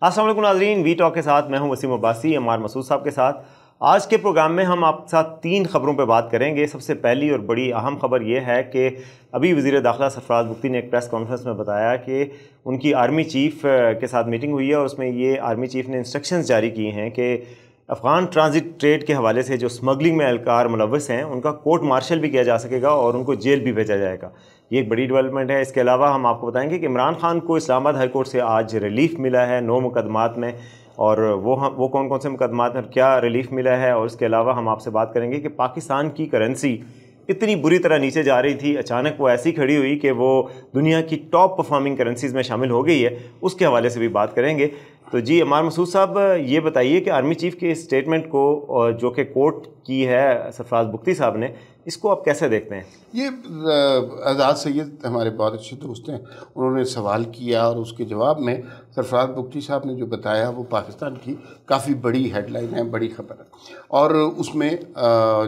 السلام علیکم ناظرین، وی ٹاک کے ساتھ میں ہوں وسیم عباسی، عمار مسعود صاحب کے ساتھ۔ آج کے پروگرام میں ہم آپ کے ساتھ 3 خبروں پہ بات کریں گے۔ سب سے پہلی اور بڑی اہم خبر یہ ہے کہ ابھی وزیر داخلہ سرفراز بگٹی نے ایک پریس کانفرنس میں بتایا کہ ان کی آرمی چیف کے ساتھ میٹنگ ہوئی ہے اور اس میں یہ آرمی چیف نے انسٹرکشنز جاری کی ہیں کہ افغان ٹرانزٹ ٹریڈ کے حوالے سے جو اسمگلنگ میں اہلکار ملوث ہیں ان کا کورٹ مارشل بھی کیا جا سکے گا اور ان کو جیل بھی بھیجا جائے گا۔ یہ ایک بڑی ڈیولپمنٹ ہے۔ اس کے علاوہ ہم آپ کو بتائیں گے کہ عمران خان کو اسلام آباد ہائی کورٹ سے آج ریلیف ملا ہے 9 مقدمات میں، اور وہ کون کون سے مقدمات میں کیا ریلیف ملا ہے، اور اس کے علاوہ ہم آپ سے بات کریں گے کہ پاکستان کی کرنسی اتنی بری طرح نیچے جا رہی تھی، اچانک وہ ایسی کھڑی ہوئی کہ وہ دنیا کی ٹاپ پرفارمنگ کرنسیز میں شامل ہو گئی ہے، اس کے حوالے سے بھی بات کریں گے۔ تو جی عمار مسعود صاحب، یہ بتائیے کہ آرمی چیف کے اسٹیٹمنٹ کو جو کہ کورٹ کی ہے سرفراز بگٹی صاحب نے، اس کو آپ کیسے دیکھتے ہیں؟ یہ آزاد سید ہمارے بہت اچھے دوست ہیں، انہوں نے سوال کیا اور اس کے جواب میں سرفراز بگٹی صاحب نے جو بتایا وہ پاکستان کی کافی بڑی ہیڈ لائن ہے، بڑی خبر ہے۔ اور اس میں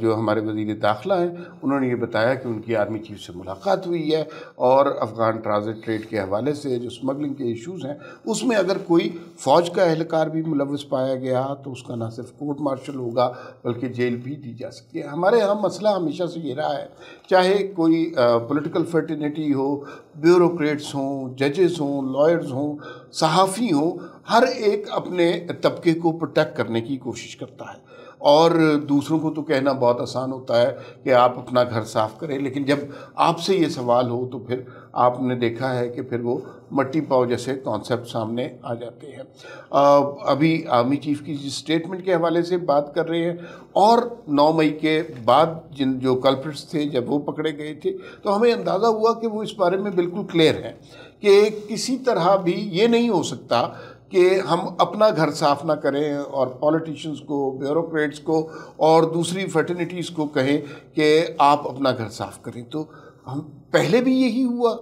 جو ہمارے وزیر داخلہ ہیں انہوں نے یہ بتایا کہ ان کی آرمی چیف سے ملاقات ہوئی ہے اور افغان ٹرانزٹ ٹریڈ کے حوالے سے جو اسمگلنگ کے ایشوز ہیں اس میں اگر کوئی فوج کا اہلکار بھی ملوث پایا گیا تو اس کا نہ صرف کورٹ مارشل ہوگا بلکہ جیل بھی دی جا سکتی ہے۔ ہمارے یہاں مسئلہ ہمیشہ سے یہ رہا ہے، چاہے کوئی پولیٹیکل فرٹرنیٹی ہو، بیوروکریٹس ہوں، ججز ہوں، لائرز ہوں، صحافی ہوں، ہر ایک اپنے طبقے کو پروٹیکٹ کرنے کی کوشش کرتا ہے، اور دوسروں کو تو کہنا بہت آسان ہوتا ہے کہ آپ اپنا گھر صاف کریں، لیکن جب آپ سے یہ سوال ہو تو پھر آپ نے دیکھا ہے کہ پھر وہ مٹی پاؤ جیسے کانسیپٹ سامنے آ جاتے ہیں۔ ابھی آرمی چیف کی جس اسٹیٹمنٹ کے حوالے سے بات کر رہے ہیں، اور 9 مئی کے بعد جو کلپرٹس تھے جب وہ پکڑے گئے تھے تو ہمیں اندازہ ہوا کہ وہ اس بارے میں بالکل کلیئر ہیں کہ کسی طرح بھی یہ نہیں ہو سکتا کہ ہم اپنا گھر صاف نہ کریں اور پولیٹیشنز کو، بیوروکریٹس کو اور دوسری فرٹرنیٹیز کو کہیں کہ آپ اپنا گھر صاف کریں۔ تو ہم پہلے بھی یہی ہوا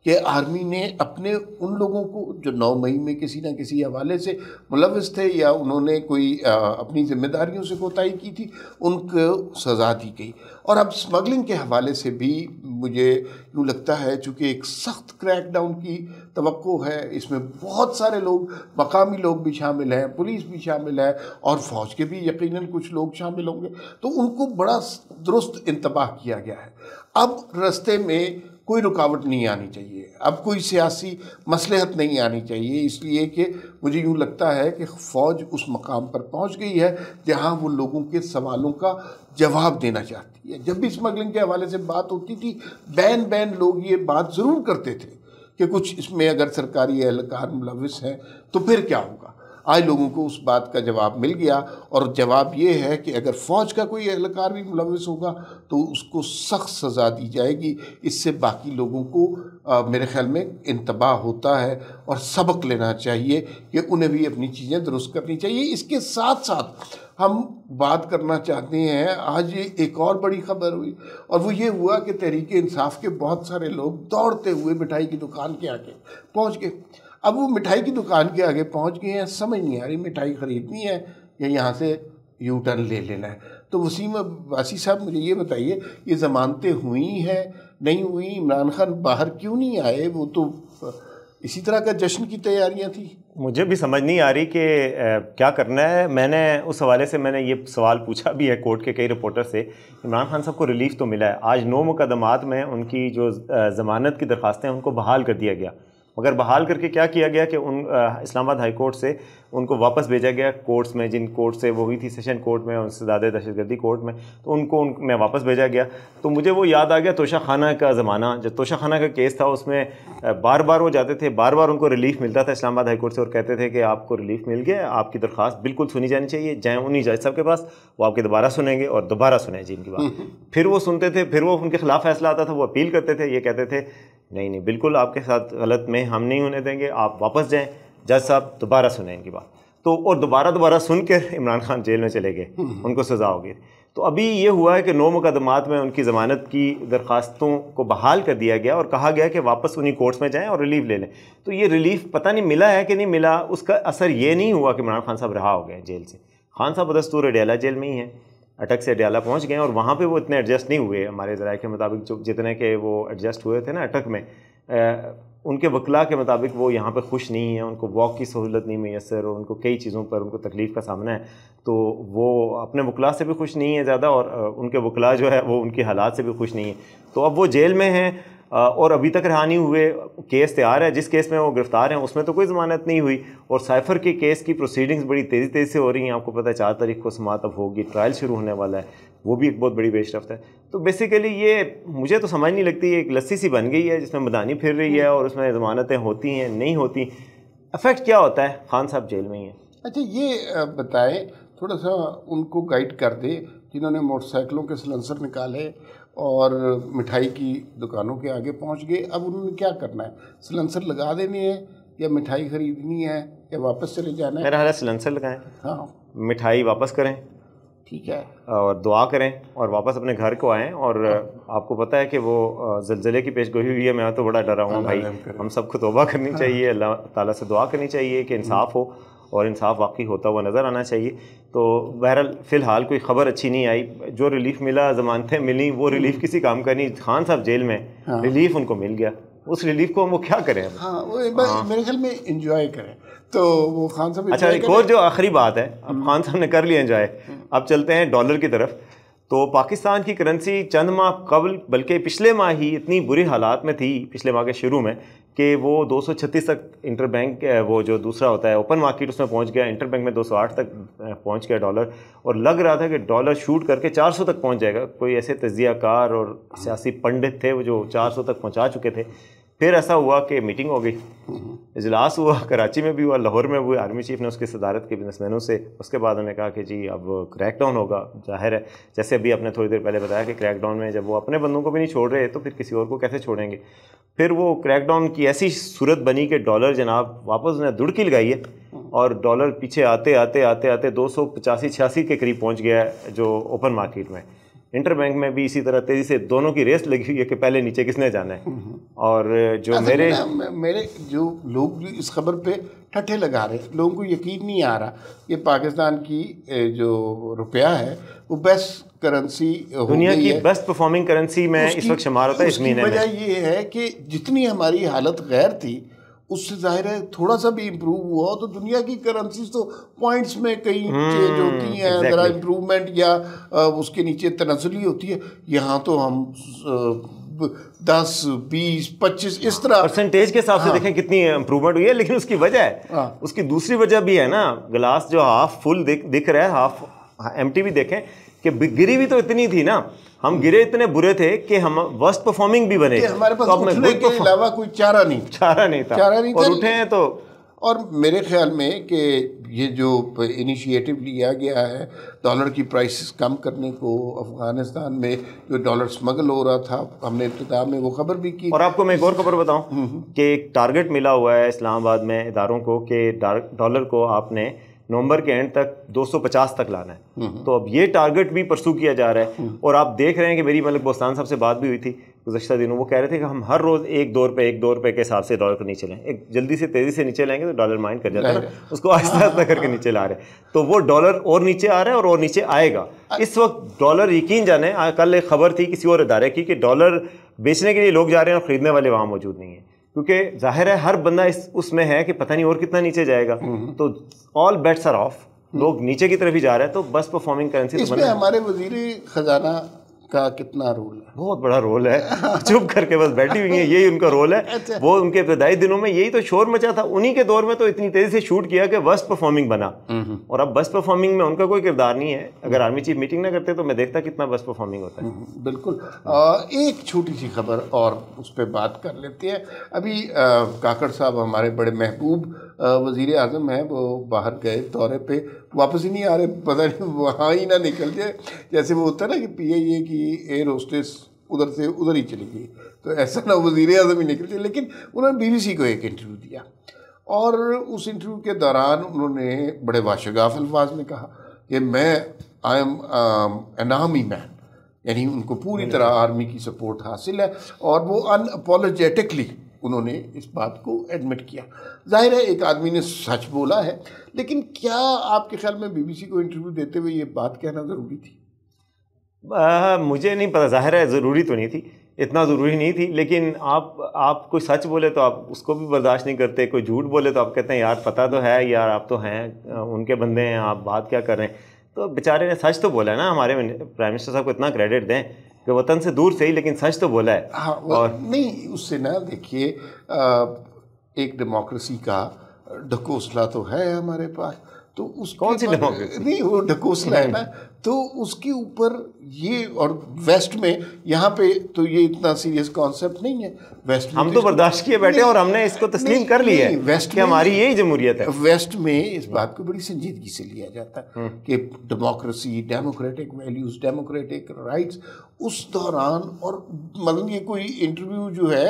کہ آرمی نے اپنے ان لوگوں کو جو 9 مئی میں کسی نہ کسی حوالے سے ملوث تھے یا انہوں نے کوئی اپنی ذمہ داریوں سے کوتاہی کی تھی، ان کو سزا دی گئی۔ اور اب اسمگلنگ کے حوالے سے بھی مجھے یوں لگتا ہے چونکہ ایک سخت کریک ڈاؤن کی توقع ہے، اس میں بہت سارے لوگ، مقامی لوگ بھی شامل ہیں، پولیس بھی شامل ہے اور فوج کے بھی یقیناً کچھ لوگ شامل ہوں گے، تو ان کو بڑا درست انتباہ کیا گیا ہے۔ اب رستے میں کوئی رکاوٹ نہیں آنی چاہیے، اب کوئی سیاسی مصلحت نہیں آنی چاہیے، اس لیے کہ مجھے یوں لگتا ہے کہ فوج اس مقام پر پہنچ گئی ہے جہاں وہ لوگوں کے سوالوں کا جواب دینا چاہتی ہے۔ جب بھی اسمگلنگ کے حوالے سے بات ہوتی تھی، بین لوگ یہ بات ضرور کرتے تھے کہ کچھ اس میں اگر سرکاری اہلکار ملوث ہیں تو پھر کیا ہوگا۔ آج لوگوں کو اس بات کا جواب مل گیا، اور جواب یہ ہے کہ اگر فوج کا کوئی اہلکار بھی ملوث ہوگا تو اس کو سخت سزا دی جائے گی۔ اس سے باقی لوگوں کو میرے خیال میں انتباہ ہوتا ہے اور سبق لینا چاہیے کہ انہیں بھی اپنی چیزیں درست کرنی چاہیے۔ اس کے ساتھ ساتھ ہم بات کرنا چاہتے ہیں، آج ایک اور بڑی خبر ہوئی اور وہ یہ ہوا کہ تحریک انصاف کے بہت سارے لوگ دوڑتے ہوئے مٹھائی کی دکان کے آگے پہنچ گئے۔ اب وہ مٹھائی کی دکان کے آگے پہنچ گئے ہیں، سمجھ نہیں آ رہی مٹھائی خریدنی ہے یا یہاں سے یو ٹرن لے لینا ہے۔ تو وسیم عباسی صاحب مجھے یہ بتائیے، یہ ضمانتیں ہوئی ہیں نہیں ہوئی؟ عمران خان باہر کیوں نہیں آئے؟ وہ تو اسی طرح کا جشن کی تیاریاں تھیں۔ مجھے بھی سمجھ نہیں آ رہی کہ کیا کرنا ہے۔ میں نے اس حوالے سے یہ سوال پوچھا بھی ہے کورٹ کے کئی رپورٹر سے۔ عمران خان صاحب کو ریلیف تو ملا ہے، آج 9 مقدمات میں ان کی جو ضمانت کی درخواستیں ان کو بحال کر دیا گیا، مگر بحال کر کے کیا کیا گیا کہ اسلام آباد ہائی کورٹ سے ان کو واپس بھیجا گیا کورٹس میں، جن کورٹ سے وہ ہوئی تھی سیشن کورٹ میں اور سداد دہشت گردی کورٹ میں، تو ان کو میں واپس بھیجا گیا۔ تو مجھے وہ یاد آ گیا توشہ خانہ کا زمانہ، جو توشہ خانہ کا کیس تھا، اس میں بار بار وہ جاتے تھے، بار بار ان کو ریلیف ملتا تھا اسلام آباد ہائی کورٹ سے، اور کہتے تھے کہ آپ کو ریلیف مل گیا، آپ کی درخواست بالکل سنی جانی چاہیے، جائیں انہیں جج صاحب کے پاس، وہ آپ کی دوبارہ سنیں گے اور دوبارہ سنیں جی ان کی بات۔ پھر وہ سنتے تھے، پھر وہ ان کے خلاف فیصلہ آتا تھا، وہ اپیل کرتے تھے، یہ کہتے تھے نہیں بالکل آپ کے ساتھ غلط میں ہم نہیں ہونے دیں گے، آپ واپس جائیں، جج صاحب دوبارہ سنیں ان کی بات۔ تو اور دوبارہ سن کر عمران خان جیل میں چلے گئے، ان کو سزا ہو گئی۔ تو ابھی یہ ہوا ہے کہ 9 مقدمات میں ان کی ضمانت کی درخواستوں کو بحال کر دیا گیا اور کہا گیا کہ واپس انہی کورٹس میں جائیں اور ریلیف لے لیں۔ تو یہ ریلیف پتہ نہیں ملا ہے کہ نہیں ملا، اس کا اثر یہ نہیں ہوا کہ عمران خان صاحب رہا ہو گئے جیل سے۔ خان صاحب بدستور ڈیلا جیل میں ہی ہیں، اٹک سے اڈیالہ پہنچ گئے اور وہاں پہ وہ اتنے ایڈجسٹ نہیں ہوئے ہمارے ذرائع کے مطابق. جو جتنے کہ وہ ایڈجسٹ ہوئے تھے نا اٹک میں, ان کے وکلاء کے مطابق وہ یہاں پہ خوش نہیں ہیں, ان کو واک کی سہولت نہیں میسر, اور ان کو کئی چیزوں پر ان کو تکلیف کا سامنا ہے. تو وہ اپنے وکلاء سے بھی خوش نہیں ہیں زیادہ, اور ان کے وکلاء جو ہے وہ ان کے حالات سے بھی خوش نہیں ہیں. تو اب وہ جیل میں ہیں اور ابھی تک رہا نہیں ہوئے. کیس تیار ہے, جس کیس میں وہ گرفتار ہیں اس میں تو کوئی ضمانت نہیں ہوئی, اور سائفر کے کیس کی پروسیڈنگز بڑی تیزی سے ہو رہی ہیں. آپ کو پتہ ہے 4 تاریخ کو سماعت اب ہوگی, ٹرائل شروع ہونے والا ہے, وہ بھی ایک بہت بڑی پیش رفت ہے. تو بیسیکلی یہ مجھے تو سمجھ نہیں لگتی, ایک لسی سی بن گئی ہے جس میں مدانی پھر رہی ہے, اور اس میں ضمانتیں ہوتی ہیں نہیں ہوتی. افیکٹ کیا ہوتا ہے؟ خان صاحب جیل میں ہی ہیں. اچھا یہ بتائیں, تھوڑا سا ان کو گائیڈ کر دے جنہوں نے موٹر سائیکلوں کے سلنسر نکالے اور مٹھائی کی دکانوں کے آگے پہنچ گئے. اب انہوں نے کیا کرنا ہے؟ سلنسر لگا دینے ہیں یا مٹھائی خریدنی ہے یا واپس چلے جانا ہے؟ میرا حال ہے سلنسر لگائیں, ہاں, مٹھائی واپس کریں, ٹھیک ہے, اور دعا کریں اور واپس اپنے گھر کو آئیں. اور آپ کو پتہ ہے کہ وہ زلزلے کی پیش گوئی ہوئی ہے, میں تو بڑا ڈرا ہوں بھائی. ہم سب کو توبہ کرنی چاہیے, اللہ تعالیٰ سے دعا کرنی چاہیے کہ انصاف ہو, اور انصاف واقعی ہوتا ہوا نظر آنا چاہیے. تو بہرحال فی الحال کوئی خبر اچھی نہیں آئی. جو ریلیف ملا, ضمانتیں ملیں, وہ ریلیف کسی کام کا نہیں. خان صاحب جیل میں, ریلیف ان کو مل گیا, اس ریلیف کو وہ کیا کریں؟ ہاں, میرے خیال میں انجوائے کریں. تو وہ خان صاحب, اچھا ایک اور جو آخری بات ہے, اب خان صاحب نے کر لیا انجوائے, اب چلتے ہیں ڈالر کی طرف. تو پاکستان کی کرنسی چند ماہ قبل, بلکہ پچھلے ماہ ہی اتنی بری حالات میں تھی, پچھلے ماہ کے شروع میں, کہ وہ 236 تک انٹر بینک, وہ جو دوسرا ہوتا ہے اوپن مارکیٹ, اس میں پہنچ گیا. انٹر بینک میں 208 تک پہنچ گیا ڈالر, اور لگ رہا تھا کہ ڈالر شوٹ کر کے 400 تک پہنچ جائے گا. کوئی ایسے تجزیہ کار اور سیاسی پنڈت تھے وہ جو 400 تک پہنچا چکے تھے. پھر ایسا ہوا کہ میٹنگ ہو گئی, اجلاس ہوا, کراچی میں بھی ہوا, لاہور میں بھی. آرمی چیف نے اس کی صدارت کی بزنس مینوں سے. اس کے بعد انہوں نے کہا کہ جی اب کریک ڈاؤن ہوگا. ظاہر ہے جیسے ابھی آپ نے تھوڑی دیر پہلے بتایا کہ کریک ڈاؤن میں جب وہ اپنے بندوں کو بھی نہیں چھوڑ رہے تو پھر کسی اور کو کیسے چھوڑیں گے. پھر وہ کریک ڈاؤن کی ایسی صورت بنی کہ ڈالر جناب واپس انہیں دڑکی لگائی ہے, اور ڈالر پیچھے آتے آتے آتے آتے 285-86 کے قریب پہنچ گیا ہے جو اوپن مارکیٹ میں. انٹر بینک میں بھی اسی طرح تیزی سے دونوں کی ریس لگی ہوئی ہے کہ پہلے نیچے کس نے جانا ہے. اور جو میرے جو لوگ اس خبر پہ ٹھٹھے لگا رہے ہیں, لوگوں کو یقین نہیں آ رہا کہ پاکستان کی جو روپیہ ہے وہ بیسٹ کرنسی دنیا کی بیسٹ پرفارمنگ کرنسی میں اس وقت شمار ہوتا ہے اس مہینے میں. وجہ یہ ہے کہ جتنی ہماری حالت غیر تھی اس سے ظاہر ہے تھوڑا سا بھی امپروو ہوا. تو دنیا کی کرنسیز تو پوائنٹس میں کئی چینج ہوتی ہیں, ذرا امپروومنٹ یا اس کے نیچے تنزلی ہوتی ہے. یہاں تو ہم 10, 20, 25 اس طرح پرسنٹیج کے حساب سے دیکھیں کتنی امپروومنٹ ہوئی ہے. لیکن اس کی وجہ ہے, اس کی دوسری وجہ بھی ہے نا. گلاس جو ہاف فل دکھ رہا ہے, ہاف ایمٹی بھی دیکھیں کہ گری بھی تو اتنی تھی نا. ہم گرے اتنے برے تھے کہ ہم ورسٹ پرفارمنگ بھی بنے, ہمارے پاس اٹھنے کے علاوہ کوئی چارہ نہیں تھا, اور اٹھے ہیں تو. اور میرے خیال میں کہ یہ جو انیشیٹو لیا گیا ہے ڈالر کی پرائسز کم کرنے کو, افغانستان میں جو ڈالر سمگل ہو رہا تھا, ہم نے ابتدا میں وہ خبر بھی کی. اور آپ کو میں ایک اور خبر بتاؤں کہ ایک ٹارگٹ ملا ہوا ہے اسلام آباد میں اداروں کو کہ ڈالر کو آپ نے نومبر کے اینڈ تک 250 تک لانا ہے. تو اب یہ ٹارگٹ بھی پرسو کیا جا رہا ہے. اور آپ دیکھ رہے ہیں کہ میری ملک بوستان صاحب سے بات بھی ہوئی تھی گزشتہ دنوں, وہ کہہ رہے تھے کہ ہم ہر روز 1-2 روپے کے حساب سے ڈالر کو نیچے لیں. ایک جلدی سے تیزی سے نیچے لائیں گے تو ڈالر مائنڈ کر جاتا ہے نا, اس کو آہستہ آہستہ کر کے نیچے لا رہے ہیں. تو وہ ڈالر اور نیچے آ رہا ہے اور نیچے آئے گا. اس وقت ڈالر یقین جانے, کل ایک خبر تھی کسی اور ادارے کی کہ ڈالر بیچنے کے لیے لوگ جا رہے ہیں اور خریدنے والے وہاں موجود نہیں ہیں, کیونکہ ظاہر ہے ہر بندہ اس میں ہے کہ پتہ نہیں اور کتنا نیچے جائے گا. تو آل بیٹس آر آف, لوگ نیچے کی طرف ہی جا رہے ہیں. تو بس پرفارمنگ کرنسی اس میں ہمارے وزیر خزانہ کا کتنا رول ہے؟ بہت بڑا رول ہے. چپ کر کے بس بیٹھی ہوئی ہیں, یہی ان کا رول ہے. وہ ان کے ابتدائی دنوں میں یہی تو شور مچا تھا, انہی کے دور میں تو اتنی تیزی سے شوٹ کیا کہ ورسٹ پرفارمنگ بنا. اور اب بس پرفارمنگ میں ان کا کوئی کردار نہیں ہے. اگر آرمی چیف میٹنگ نہ کرتے تو میں دیکھتا کتنا بس پرفارمنگ ہوتا ہے. بالکل. ایک چھوٹی سی خبر اور اس پہ بات کر لیتے ہیں. ابھی کاکڑ صاحب ہمارے بڑے محبوب وزیر اعظم ہیں, وہ باہر گئے دورے پہ, واپس ہی نہیں آ رہے, پتہ نہیں وہاں ہی نہ نکل جائے. جیسے وہ ہوتا ہے نا کہ پی آئی اے کی ایئر ہوسٹس ادھر سے ادھر ہی چلی گئی, تو ایسا نہ وزیر اعظم ہی نکل جائے. لیکن انہوں نے بی بی سی کو ایک انٹرویو دیا, اور اس انٹرویو کے دوران انہوں نے بڑے واشگاف الفاظ میں کہا کہ میں آئی ایم این آرمی مین, یعنی ان کو پوری طرح آرمی کی سپورٹ حاصل ہے. اور وہ ان اپولوجیٹکلی انہوں نے اس بات کو ایڈمٹ کیا. ظاہر ہے ایک آدمی نے سچ بولا ہے, لیکن کیا آپ کے خیال میں بی بی سی کو انٹرویو دیتے ہوئے یہ بات کہنا ضروری تھی؟ مجھے نہیں پتہ، ظاہر ہے ضروری تو نہیں تھی، اتنا ضروری نہیں تھی، لیکن آپ کوئی سچ بولے تو آپ اس کو بھی برداشت نہیں کرتے، کوئی جھوٹ بولے تو آپ کہتے ہیں یار پتہ تو ہے یار، آپ تو ہیں ان کے بندے ہیں، آپ بات کیا کر رہے ہیں. تو بیچارے نے سچ تو بولا ہے نا. ہمارے پرائم منسٹر صاحب کو اتنا کریڈٹ دیں کہ وطن سے دور سے ہی لیکن سچ تو بولا ہے. ہاں اور نہیں اس سے نا دیکھیے ایک ڈیموکریسی کا ڈھکوسلا تو ہے ہمارے پاس، تو اس کون سی ڈیموکریسی؟ نہیں وہ ڈھکوسلا ہے نا، تو اس کے اوپر یہ، اور ویسٹ میں یہاں پہ تو یہ اتنا سیریس کانسیپٹ نہیں ہے. ویسٹ میں ہم تو برداشت کیے بیٹھے اور ہم نے اس کو تسلیم کر لی ہے کہ ہماری یہی جمہوریت ہے. ویسٹ میں اس بات کو بڑی سنجیدگی سے لیا جاتا ہے کہ democracy, democratic values, democratic rights اس دوران. اور مطلب یہ کوئی انٹرویو جو ہے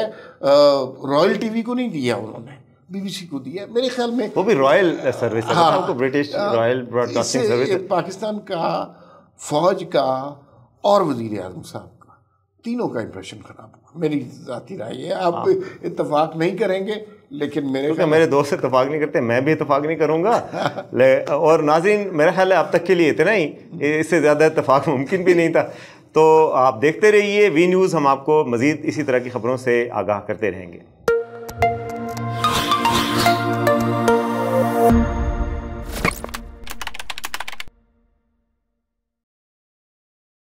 رائل ٹی وی کو نہیں دیا انہوں نے، بی بی سی کو دیا میرے خیال میں. وہ بھی رائل سروس ہے، British royal broadcasting service. Pakistan کا فوج کا اور وزیر اعظم صاحب کا تینوں کا امپریشن خراب ہوا. میری ذاتی رائے ہے، آپ اتفاق نہیں کریں گے لیکن میرے دوست اتفاق نہیں کرتے، میں بھی اتفاق نہیں کروں گا. اور ناظرین میرا خیال ہے اب تک کے لیے اتنا ہی، اس سے زیادہ اتفاق ممکن بھی نہیں تھا. تو آپ دیکھتے رہیے وی نیوز، ہم آپ کو مزید اسی طرح کی خبروں سے آگاہ کرتے رہیں گے.